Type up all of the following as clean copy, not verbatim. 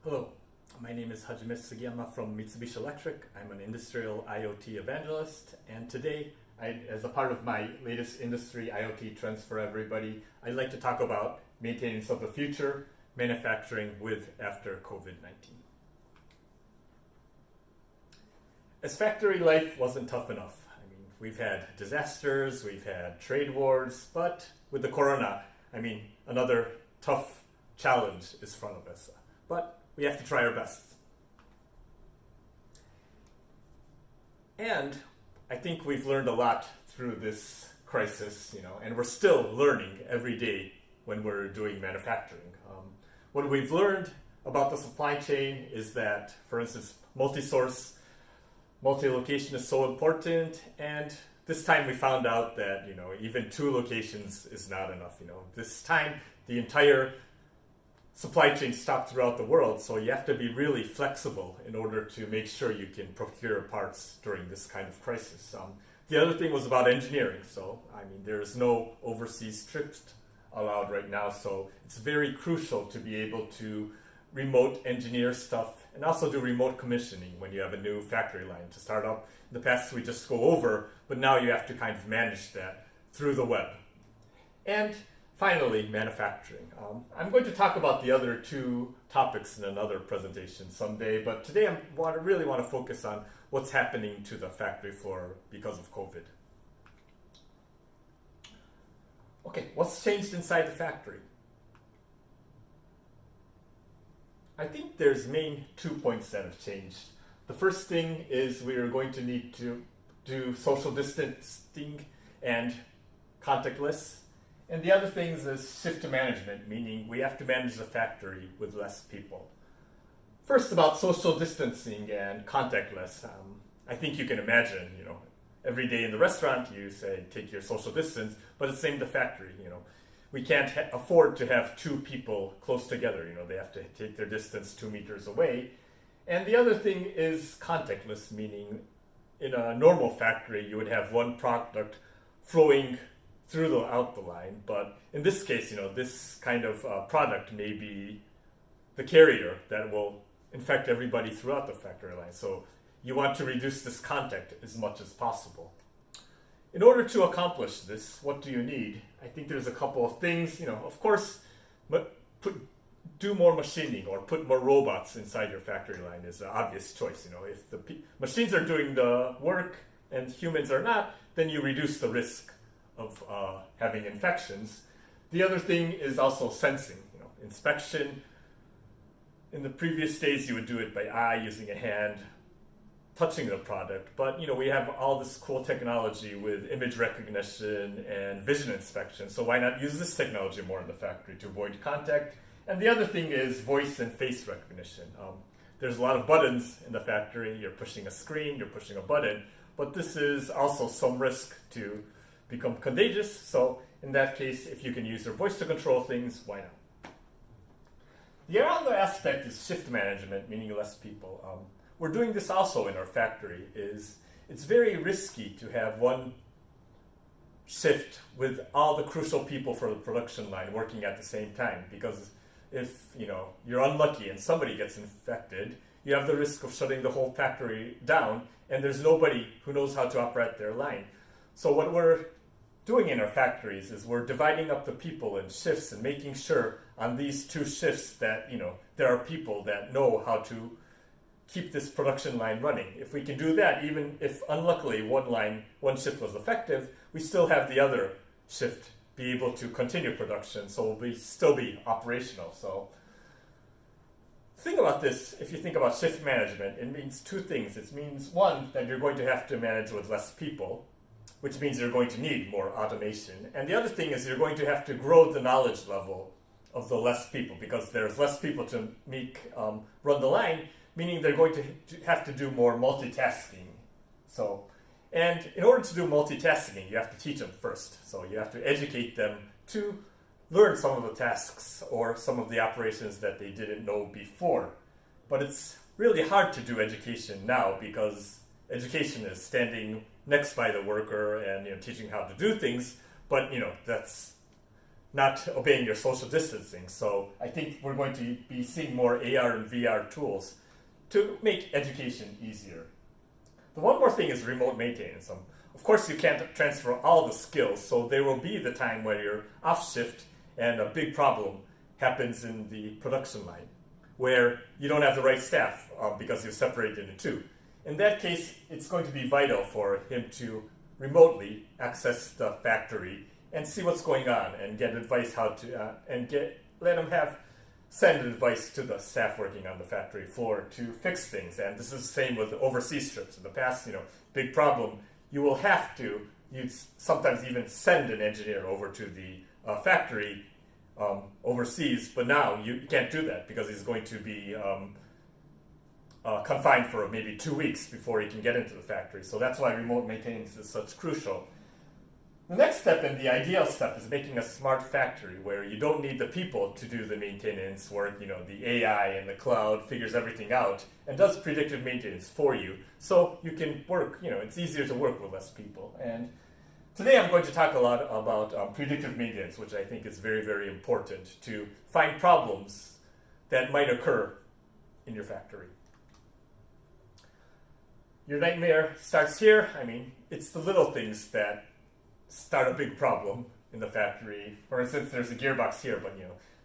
Hello, my name is Hajime Sugiyama from Mitsubishi Electric. I'm an industrial IoT evangelist, and today, as a part of my latest industry IoT trends for everybody, I'd like to talk about maintenance of the future, manufacturing with after COVID-19. As factory life wasn't tough enough. I mean, we've had disasters, we've had trade wars, but with the corona, another tough challenge is in front of us. But we have to try our best. And I think we've learned a lot through this crisis, and we're still learning every day when we're doing manufacturing. What we've learned about the supply chain is that, for instance, multi-source, multi-location is so important, and this time we found out that, even 2 locations is not enough. This time the entire supply chain stopped throughout the world, so you have to be really flexible in order to make sure you can procure parts during this kind of crisis. The other thing was about engineering. So, there's no overseas trips allowed right now, so it's very crucial to be able to remote engineer stuff and also do remote commissioning when you have a new factory line to start up. In the past, we just go over, but now you have to kind of manage that through the web. And finally, manufacturing. I'm going to talk about the other 2 topics in another presentation someday, but today I really want to focus on what's happening to the factory floor because of COVID. Okay, what's changed inside the factory? I think there's main 2 points that have changed. The first thing is we are going to need to do social distancing and contactless. And the other thing is shift to management, meaning we have to manage the factory with less people. First, about social distancing and contactless. I think you can imagine, every day in the restaurant you say take your social distance, but it's the same in the factory. We can't afford to have 2 people close together. They have to take their distance 2 meters away. And the other thing is contactless, meaning in a normal factory you would have one product flowing out the line, but in this case, this kind of product may be the carrier that will infect everybody throughout the factory line. So you want to reduce this contact as much as possible. In order to accomplish this, what do you need? I think there's a couple of things. Of course, do more machining or put more robots inside your factory line is an obvious choice. If the machines are doing the work and humans are not, then you reduce the risk of having infections. The other thing is also sensing, inspection. In the previous days, you would do it by eye, using a hand, touching the product. But, we have all this cool technology with image recognition and vision inspection. So why not use this technology more in the factory to avoid contact? And the other thing is voice and face recognition. There's a lot of buttons in the factory. You're pushing a screen, you're pushing a button, but this is also some risk to become contagious. So in that case, if you can use your voice to control things, why not? The other aspect is shift management, meaning less people. We're doing this also in our factory. It's very risky to have one shift with all the crucial people for the production line working at the same time, because if you're unlucky and somebody gets infected, you have the risk of shutting the whole factory down, and there's nobody who knows how to operate their line. So what we're doing in our factories is we're dividing up the people in shifts and making sure on these 2 shifts that there are people that know how to keep this production line running. If we can do that, even if unluckily one shift was effective, we still have the other shift be able to continue production, so we'll still be operational. So think about this. If you think about shift management, it means 2 things. It means, one, that you're going to have to manage with less people, which means you're going to need more automation. And the other thing is you're going to have to grow the knowledge level of the less people, because there's less people to run the line, meaning they're going to have to do more multitasking. And in order to do multitasking, you have to teach them first. So you have to educate them to learn some of the tasks or some of the operations that they didn't know before. But it's really hard to do education now, because education is standing next by the worker and teaching how to do things, but that's not obeying your social distancing. So I think we're going to be seeing more AR and VR tools to make education easier. The one more thing is remote maintenance. Of course, you can't transfer all the skills, so there will be the time where you're off shift and a big problem happens in the production line, where you don't have the right staff because you're separated into two. In that case, it's going to be vital for him to remotely access the factory and see what's going on and get advice how to let him send advice to the staff working on the factory floor to fix things. And this is the same with overseas trips. In the past, big problem. You will have to sometimes even send an engineer over to the factory overseas, but now you can't do that because he's going to be confined for maybe 2 weeks before he can get into the factory. So that's why remote maintenance is such crucial. The next step and the ideal step is making a smart factory where you don't need the people to do the maintenance work. The AI and the cloud figures everything out and does predictive maintenance for you. So you can work, it's easier to work with less people. And today I'm going to talk a lot about predictive maintenance, which I think is very, very important to find problems that might occur in your factory. Your nightmare starts here. It's the little things that start a big problem in the factory. For instance, there's a gearbox here, but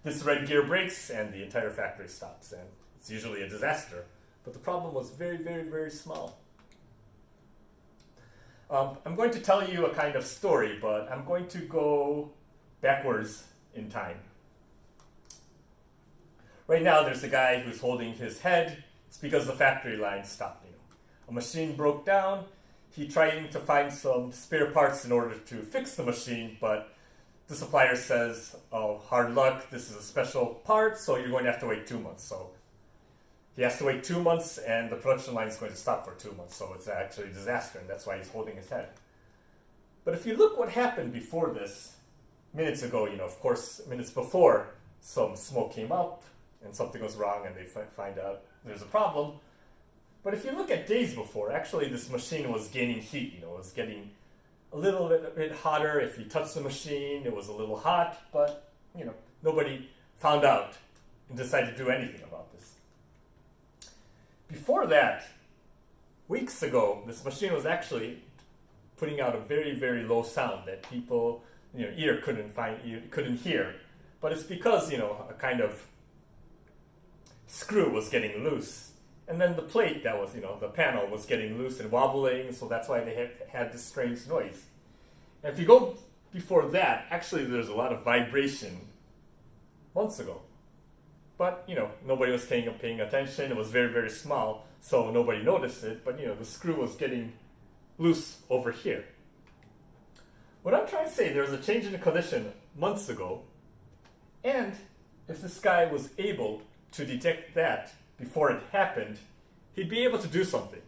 this red gear breaks and the entire factory stops, and it's usually a disaster. But the problem was very, very, very small. I'm going to tell you a kind of story, but I'm going to go backwards in time. Right now, there's a guy who's holding his head. It's because the factory line stopped. A machine broke down. He trying to find some spare parts in order to fix the machine, but the supplier says, "Oh, hard luck. This is a special part, so you're going to have to wait 2 months." So he has to wait 2 months, and the production line is going to stop for 2 months. So it's actually a disaster, and that's why he's holding his head. But if you look what happened before this, minutes ago, of course, minutes before, some smoke came up, and something was wrong, and they find out there's a problem. But if you look at days before, actually this machine was gaining heat. It was getting a little bit hotter. If you touched the machine, it was a little hot. But, nobody found out and decided to do anything about this. Before that, weeks ago, this machine was actually putting out a very, very low sound that people, ear couldn't hear. But it's because, a kind of screw was getting loose. And then the plate that was, the panel was getting loose and wobbling, so that's why they had this strange noise. And if you go before that, actually there's a lot of vibration months ago. But, nobody was paying attention. It was very, very small, so nobody noticed it. But, the screw was getting loose over here. What I'm trying to say, there was a change in the condition months ago. And if this guy was able to detect that before it happened, he'd be able to do something.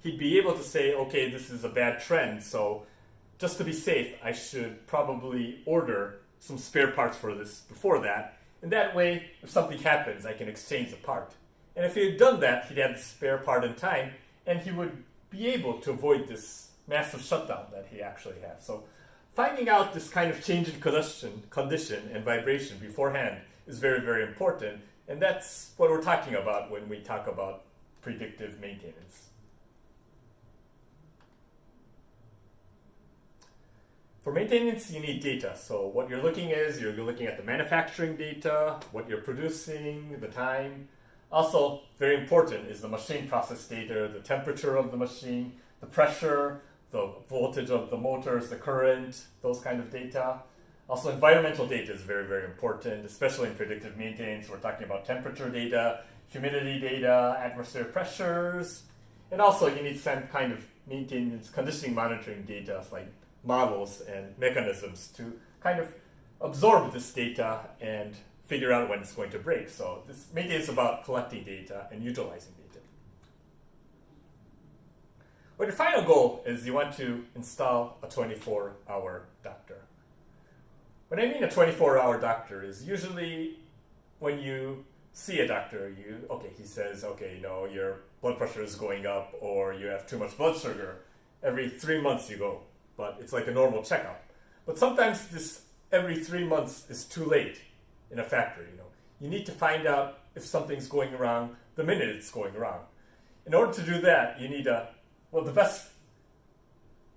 He'd be able to say, okay, this is a bad trend, so just to be safe, I should probably order some spare parts for this before that. And that way, if something happens, I can exchange the part. And if he had done that, he'd have the spare part in time, and he would be able to avoid this massive shutdown that he actually has. So finding out this kind of change in condition and vibration beforehand is very, very important. And that's what we're talking about when we talk about predictive maintenance. For maintenance, you need data. So what you're looking at the manufacturing data, what you're producing, the time. Also, very important is the machine process data, the temperature of the machine, the pressure, the voltage of the motors, the current, those kind of data. Also, environmental data is very, very important, especially in predictive maintenance. We're talking about temperature data, humidity data, atmospheric pressures, and also you need some kind of maintenance conditioning monitoring data, like models and mechanisms to kind of absorb this data and figure out when it's going to break. So this maintenance is about collecting data and utilizing data. But your final goal is you want to install a 24-hour doctor. What I mean a 24-hour doctor is usually when you see a doctor, he says, your blood pressure is going up or you have too much blood sugar. Every 3 months you go, but it's like a normal checkup. But sometimes this every 3 months is too late in a factory. You need to find out if something's going wrong the minute it's going wrong. In order to do that, you need the best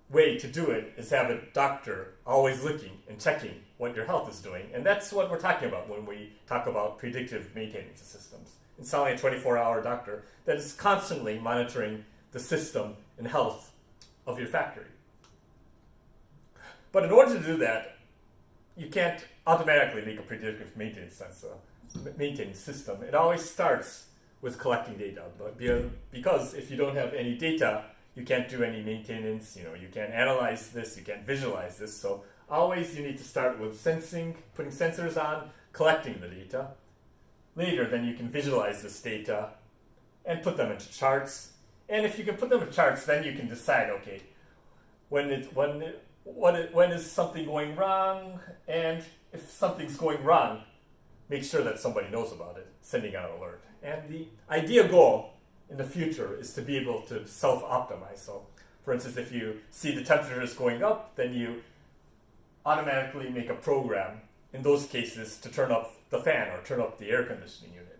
way to do it is have a doctor always looking and checking what your health is doing. And that's what we're talking about when we talk about predictive maintenance systems. Installing a 24-hour doctor that is constantly monitoring the system and health of your factory. But in order to do that, you can't automatically make a predictive maintenance system. It always starts with collecting data. But because if you don't have any data, you can't do any maintenance, you can't analyze this, you can't visualize this. So always you need to start with sensing, putting sensors on, collecting the data. Later, then you can visualize this data and put them into charts. And if you can put them in charts, then you can decide, okay, when is something going wrong, and if something's going wrong, make sure that somebody knows about it, sending out an alert. And the idea goal in the future is to be able to self-optimize. So, for instance, if you see the temperature is going up, then you automatically make a program in those cases to turn up the fan or turn up the air conditioning unit.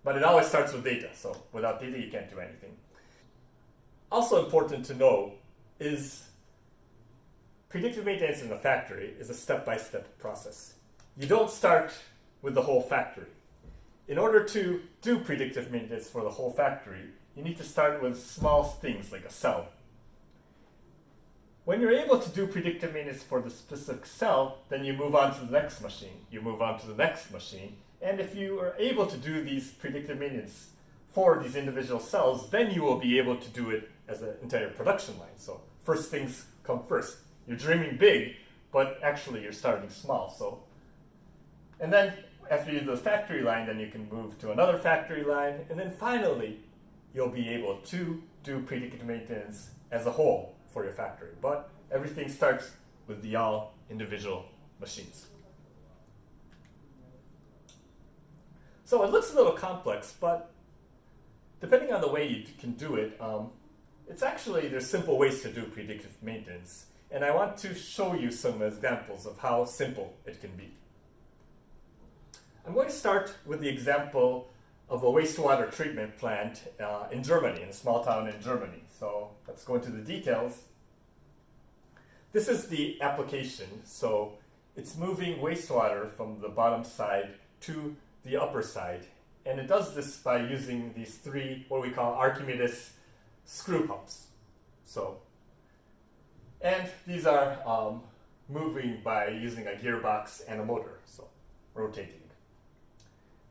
But it always starts with data. So without data, you can't do anything. Also important to know is predictive maintenance in a factory is a step-by-step process. You don't start with the whole factory. In order to do predictive maintenance for the whole factory, you need to start with small things like a cell. When you're able to do predictive maintenance for the specific cell, then you move on to the next machine. You move on to the next machine. And if you are able to do these predictive maintenance for these individual cells, then you will be able to do it as an entire production line. So first things come first. You're dreaming big, but actually you're starting small. And then after you do the factory line, then you can move to another factory line. And then finally, you'll be able to do predictive maintenance as a whole for your factory. But everything starts with the all individual machines. So it looks a little complex, but depending on the way you can do it, there's simple ways to do predictive maintenance. And I want to show you some examples of how simple it can be. I'm going to start with the example of a wastewater treatment plant in Germany, in a small town in Germany. So let's go into the details. This is the application. So it's moving wastewater from the bottom side to the upper side. And it does this by using these three, what we call Archimedes screw pumps. And these are moving by using a gearbox and a motor, so rotating.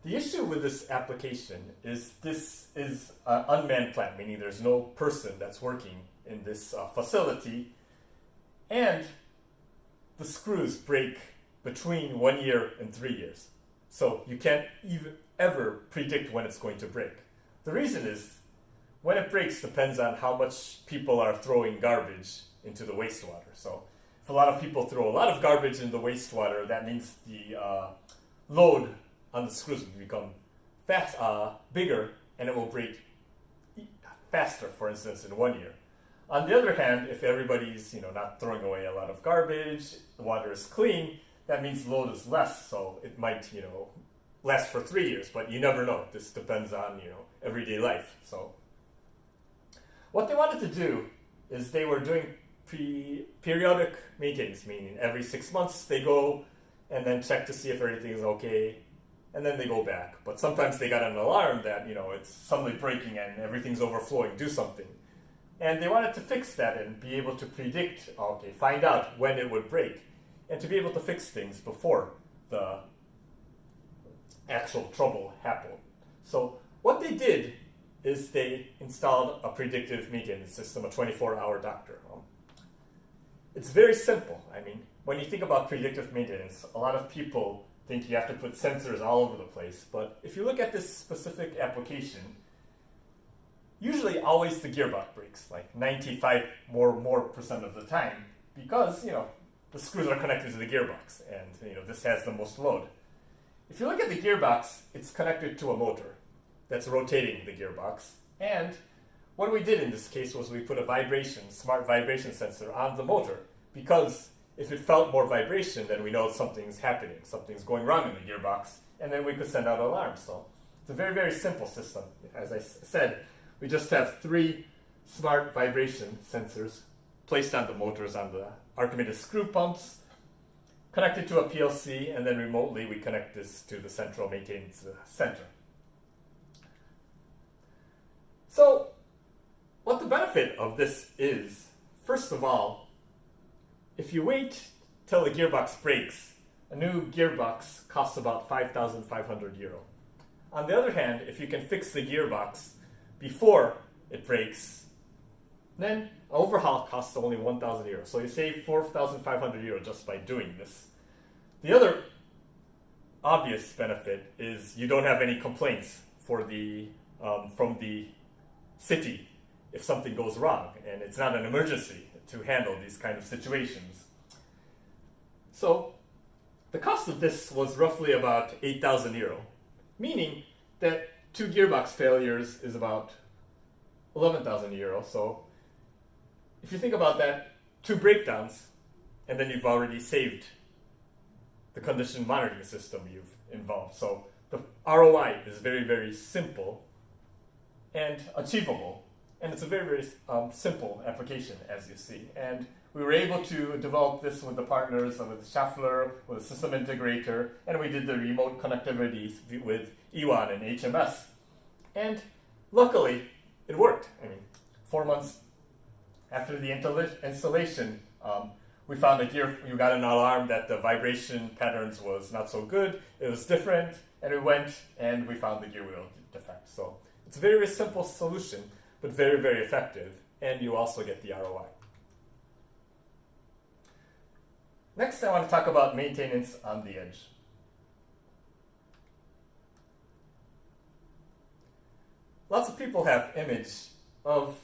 The issue with this application is this is an unmanned plant, meaning there's no person that's working in this facility, and the screws break between 1 year and 3 years. So you can't even ever predict when it's going to break. The reason is, when it breaks depends on how much people are throwing garbage into the wastewater. So if a lot of people throw a lot of garbage in the wastewater, that means the load on the screws will become bigger, and it will break faster, for instance, in 1 year. On the other hand, if everybody's not throwing away a lot of garbage, the water is clean, that means the load is less, so it might last for 3 years, but you never know. This depends on everyday life. So what they wanted to do is they were doing periodic maintenance, meaning every 6 months they go and then check to see if everything is okay, and then they go back. But sometimes they got an alarm that it's suddenly breaking and everything's overflowing, do something. And they wanted to fix that and be able to predict, find out when it would break, and to be able to fix things before the actual trouble happened. So what they did is they installed a predictive maintenance system, a 24-hour doctor. It's very simple. I mean, when you think about predictive maintenance, a lot of people think you have to put sensors all over the place. But if you look at this specific application, usually always the gearbox breaks, like 95% of the time, because the screws are connected to the gearbox, and this has the most load. If you look at the gearbox, it's connected to a motor that's rotating the gearbox. And what we did in this case was we put a smart vibration sensor on the motor, because if it felt more vibration, then we know something's happening, something's going wrong in the gearbox, and then we could send out alarms. So it's a very, very simple system. As I said, we just have 3 smart vibration sensors placed on the motors on the Archimedes screw pumps, connected to a PLC, and then remotely we connect this to the central maintenance center. So what the benefit of this is, first of all, if you wait till the gearbox breaks, a new gearbox costs about 5,500 euro. On the other hand, if you can fix the gearbox before it breaks, then an overhaul costs only 1,000 euro. So you save 4,500 euro just by doing this. The other obvious benefit is you don't have any complaints from the city if something goes wrong, and it's not an emergency to handle these kind of situations. So the cost of this was roughly about 8,000 euro, meaning that 2 gearbox failures is about 11,000 euro. So if you think about that, 2 breakdowns, and then you've already saved the condition monitoring system you've involved. So the ROI is very, very simple and achievable. And it's a very, very simple application, as you see. And we were able to develop this with the partners, with Schaeffler, with a system integrator, and we did the remote connectivity with Iwan and HMS. And luckily, it worked. I mean, 4 months after the installation, we found you got an alarm that the vibration patterns was not so good. It was different, and we went and we found the gear wheel defect. So it's a very, very simple solution, but very, very effective, and you also get the ROI. Next, I want to talk about maintenance on the edge. Lots of people have image of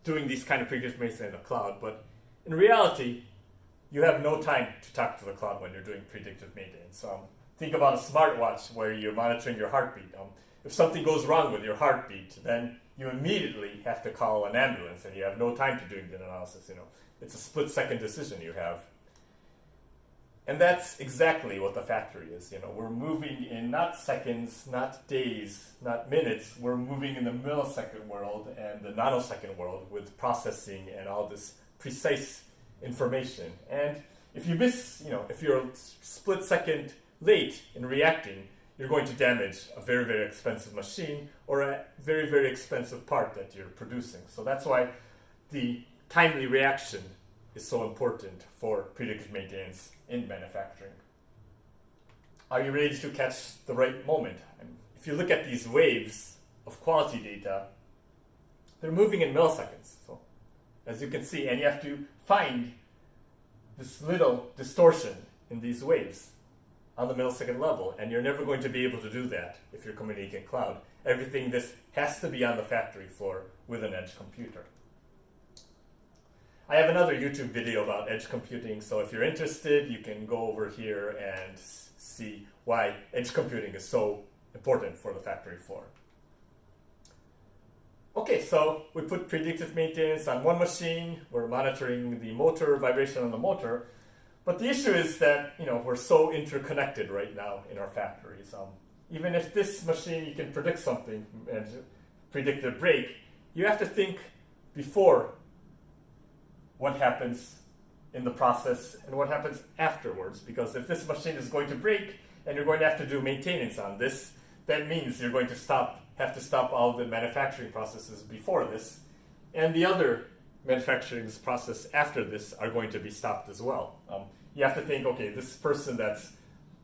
doing these kind of predictive maintenance in the cloud, but in reality, you have no time to talk to the cloud when you're doing predictive maintenance. Think about a smartwatch where you're monitoring your heartbeat. If something goes wrong with your heartbeat, then you immediately have to call an ambulance, and you have no time to do the analysis. It's a split-second decision you have. And that's exactly what the factory is. We're moving in not seconds, not days, not minutes. We're moving in the millisecond world and the nanosecond world with processing and all this precise information. And if you miss, if you're a split second late in reacting, you're going to damage a very, very expensive machine or a very, very expensive part that you're producing. So that's why the timely reaction is so important for predictive maintenance in manufacturing. Are you ready to catch the right moment? If you look at these waves of quality data, they're moving in milliseconds. So as you can see, and you have to find this little distortion in these waves on the millisecond level, and you're never going to be able to do that if you're communicating cloud. Everything this has to be on the factory floor with an edge computer. I have another YouTube video about edge computing, so if you're interested, you can go over here and see why edge computing is so important for the factory floor. Okay, so we put predictive maintenance on one machine. We're monitoring the motor, vibration on the motor. But the issue is that we're so interconnected right now in our factories. Even if this machine, you can predict something and predict a break, you have to think before what happens in the process and what happens afterwards. Because if this machine is going to break and you're going to have to do maintenance on this, that means you're going to have to stop all the manufacturing processes before this, and the other manufacturing process after this are going to be stopped as well. You have to think, okay, this person that's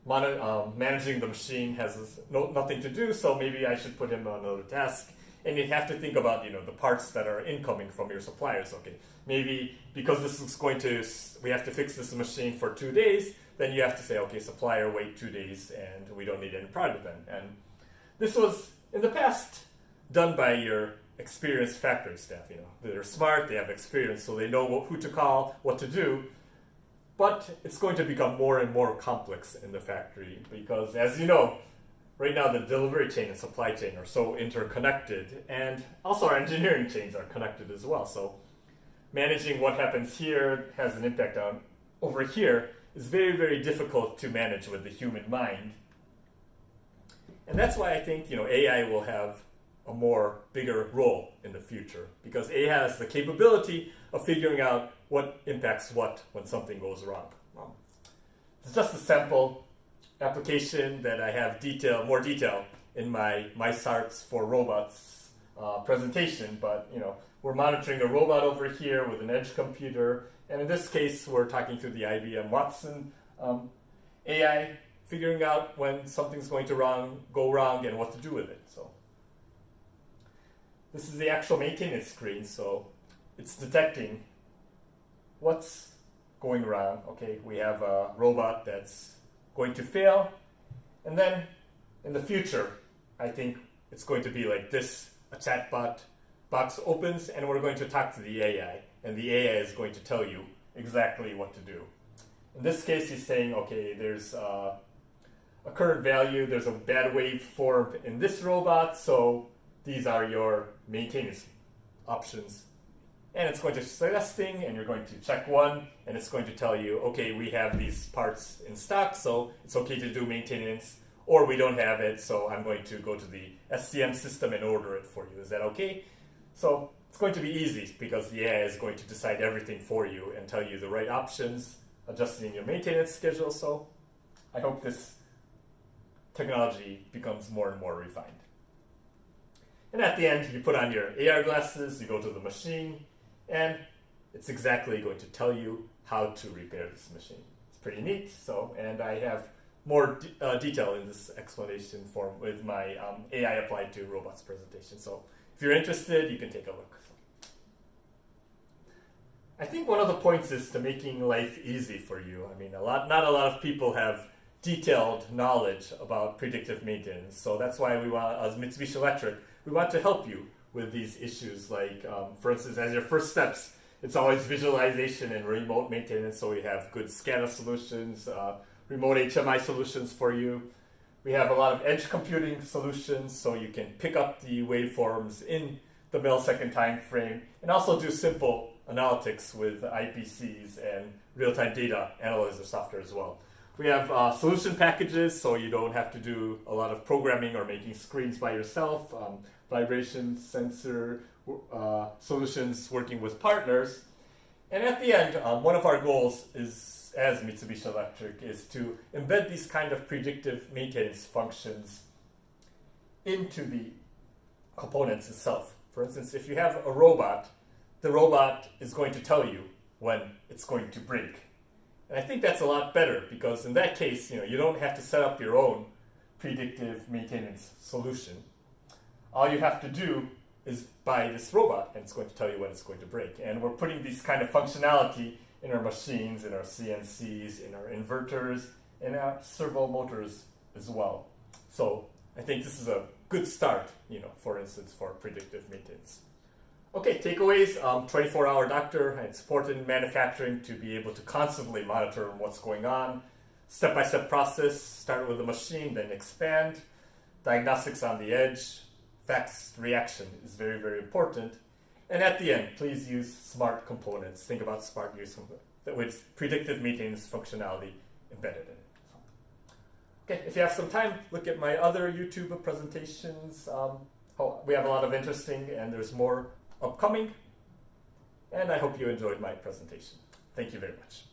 managing the machine has nothing to do, so maybe I should put him on another task. And you have to think about the parts that are incoming from your suppliers. Okay, maybe because this is we have to fix this machine for 2 days, then you have to say, okay, supplier, wait 2 days, and we don't need any product then. And this was in the past done by your experienced factory staff. They're smart, they have experience, so they know who to call, what to do. But it's going to become more and more complex in the factory because, as you know, right now the delivery chain and supply chain are so interconnected, and also our engineering chains are connected as well. So managing what happens here has an impact on over here is very, very difficult to manage with the human mind. And that's why I think AI will have a more bigger role in the future, because AI has the capability of figuring out what impacts what when something goes wrong. It's just a sample application that I have more detail in my SARTs for robots presentation, but we're monitoring a robot over here with an edge computer, and in this case we're talking to the IBM Watson AI, figuring out when something's going to go wrong and what to do with it. So this is the actual maintenance screen, so it's detecting what's going wrong. Okay, we have a robot that's going to fail, and then in the future, I think it's going to be like this. A chatbot box opens, and we're going to talk to the AI, and the AI is going to tell you exactly what to do. In this case, he's saying, okay, there's a current value, there's a bad waveform in this robot, so these are your maintenance options. And it's going to say this thing, and you're going to check one, and it's going to tell you, okay, we have these parts in stock, so it's okay to do maintenance, or we don't have it, so I'm going to go to the SCM system and order it for you. Is that okay? So it's going to be easy, because the AI is going to decide everything for you and tell you the right options, adjusting your maintenance schedule. So I hope this technology becomes more and more refined. And at the end, you put on your AR glasses, you go to the machine, and it's exactly going to tell you how to repair this machine. It's pretty neat. And I have more detail in this explanation form with my AI applied to robots presentation. So if you're interested, you can take a look. I think one of the points is to making life easy for you. I mean, not a lot of people have detailed knowledge about predictive maintenance. So that's why we want, as Mitsubishi Electric, we want to help you with these issues. Like, for instance, as your first steps, it's always visualization and remote maintenance. So we have good SCADA solutions, remote HMI solutions for you. We have a lot of edge computing solutions, so you can pick up the waveforms in the millisecond time frame, and also do simple analytics with IPCs and real-time data analyzer software as well. We have solution packages, so you don't have to do a lot of programming or making screens by yourself. Vibration sensor solutions working with partners. And at the end, one of our goals is, as Mitsubishi Electric, is to embed these kind of predictive maintenance functions into the components itself. For instance, if you have a robot, the robot is going to tell you when it's going to break. And I think that's a lot better, because in that case, you don't have to set up your own predictive maintenance solution. All you have to do is buy this robot, and it's going to tell you when it's going to break. And we're putting this kind of functionality in our machines, in our CNCs, in our inverters, and our servo motors as well. So I think this is a good start, for instance, for predictive maintenance. Okay, takeaways, 24-hour doctor and support in manufacturing to be able to constantly monitor what's going on. Step-by-step process, start with the machine, then expand. Diagnostics on the edge. Fast reaction is very, very important. And at the end, please use smart components. Think about smart use with predictive maintenance functionality embedded in it. Okay, if you have some time, look at my other YouTube presentations. We have a lot of interesting, and there's more upcoming. And I hope you enjoyed my presentation. Thank you very much.